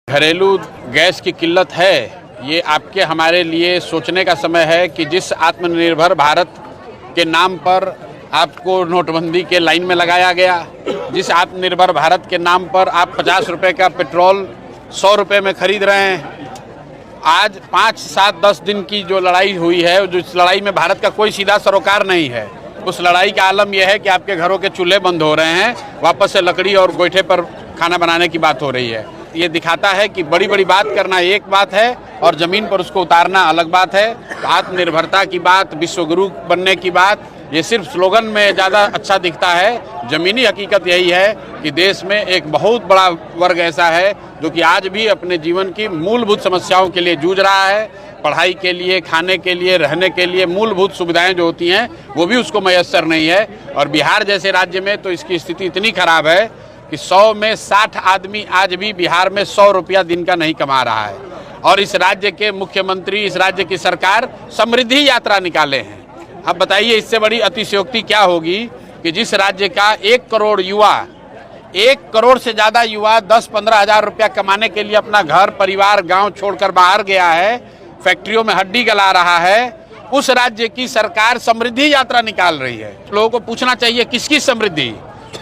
घरेलू गैस की किल्लत है, ये आपके हमारे लिए सोचने का समय है कि जिस आत्मनिर्भर भारत के नाम पर आपको नोटबंदी के लाइन में लगाया गया, जिस आत्मनिर्भर भारत के नाम पर आप 50 रुपये का पेट्रोल 100 रुपये में खरीद रहे हैं। आज 5, 7, 10 दिन की जो लड़ाई हुई है, जिस लड़ाई में भारत का कोई सीधा सरोकार नहीं है, उस लड़ाई का आलम यह है कि आपके घरों के चूल्हे बंद हो रहे हैं, वापस से लकड़ी और गोईठे पर खाना बनाने की बात हो रही है। ये दिखाता है कि बड़ी बड़ी बात करना एक बात है और ज़मीन पर उसको उतारना अलग बात है। तो आत्मनिर्भरता की बात, विश्वगुरु बनने की बात, ये सिर्फ स्लोगन में ज़्यादा अच्छा दिखता है। ज़मीनी हकीकत यही है कि देश में एक बहुत बड़ा वर्ग ऐसा है जो कि आज भी अपने जीवन की मूलभूत समस्याओं के लिए जूझ रहा है। पढ़ाई के लिए, खाने के लिए, रहने के लिए मूलभूत सुविधाएं जो होती हैं वो भी उसको मयस्सर नहीं है। और बिहार जैसे राज्य में तो इसकी स्थिति इतनी खराब है कि 100 में 60 आदमी आज भी बिहार में 100 रुपया दिन का नहीं कमा रहा है। और इस राज्य के मुख्यमंत्री, इस राज्य की सरकार समृद्धि यात्रा निकाले हैं। अब बताइए इससे बड़ी अतिशयोक्ति क्या होगी कि जिस राज्य का 1 करोड़ युवा, 1 करोड़ से ज़्यादा युवा 10-15 हज़ार रुपया कमाने के लिए अपना घर परिवार गांव छोड़कर बाहर गया है, फैक्ट्रियों में हड्डी गला रहा है, उस राज्य की सरकार समृद्धि यात्रा निकाल रही है। लोगों को पूछना चाहिए किसकी समृद्धि?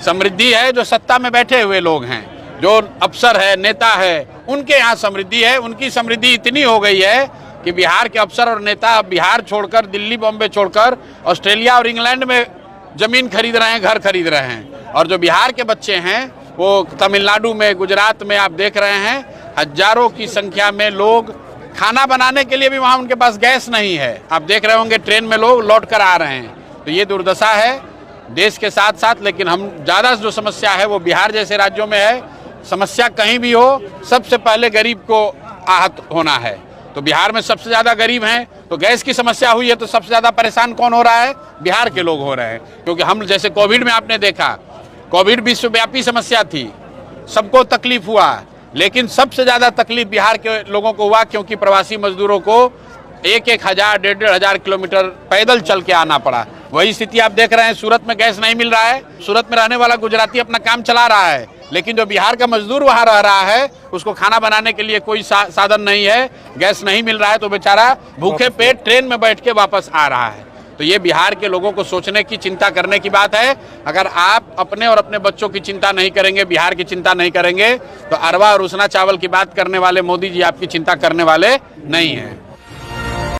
समृद्धि है जो सत्ता में बैठे हुए लोग हैं, जो अफसर है, नेता है, उनके यहाँ समृद्धि है। उनकी समृद्धि इतनी हो गई है कि बिहार के अफसर और नेता बिहार छोड़कर, दिल्ली बॉम्बे छोड़कर ऑस्ट्रेलिया और इंग्लैंड में ज़मीन खरीद रहे हैं, घर खरीद रहे हैं। और जो बिहार के बच्चे हैं वो तमिलनाडु में, गुजरात में आप देख रहे हैं हजारों की संख्या में लोग खाना बनाने के लिए भी वहाँ उनके पास गैस नहीं है। आप देख रहे होंगे ट्रेन में लोग लौट कर आ रहे हैं। तो ये दुर्दशा है देश के साथ साथ, लेकिन हम ज़्यादा जो समस्या है वो बिहार जैसे राज्यों में है। समस्या कहीं भी हो सबसे पहले गरीब को आहत होना है। तो बिहार में सबसे ज़्यादा गरीब हैं, तो गैस की समस्या हुई है तो सबसे ज़्यादा परेशान कौन हो रहा है? बिहार के लोग हो रहे हैं। क्योंकि हम जैसे कोविड में आपने देखा, कोविड विश्वव्यापी समस्या थी, सबको तकलीफ हुआ, लेकिन सबसे ज़्यादा तकलीफ बिहार के लोगों को हुआ क्योंकि प्रवासी मजदूरों को 1-1 हज़ार, 1.5 हज़ार किलोमीटर पैदल चल के आना पड़ा। वही स्थिति आप देख रहे हैं, सूरत में गैस नहीं मिल रहा है। सूरत में रहने वाला गुजराती अपना काम चला रहा है, लेकिन जो बिहार का मजदूर वहाँ रह रहा है उसको खाना बनाने के लिए कोई साधन नहीं है, गैस नहीं मिल रहा है, तो बेचारा भूखे पेट ट्रेन में बैठ के वापस आ रहा है। तो ये बिहार के लोगों को सोचने की, चिंता करने की बात है। अगर आप अपने और अपने बच्चों की चिंता नहीं करेंगे, बिहार की चिंता नहीं करेंगे, तो अरवा और उसना चावल की बात करने वाले मोदी जी आपकी चिंता करने वाले नहीं हैं।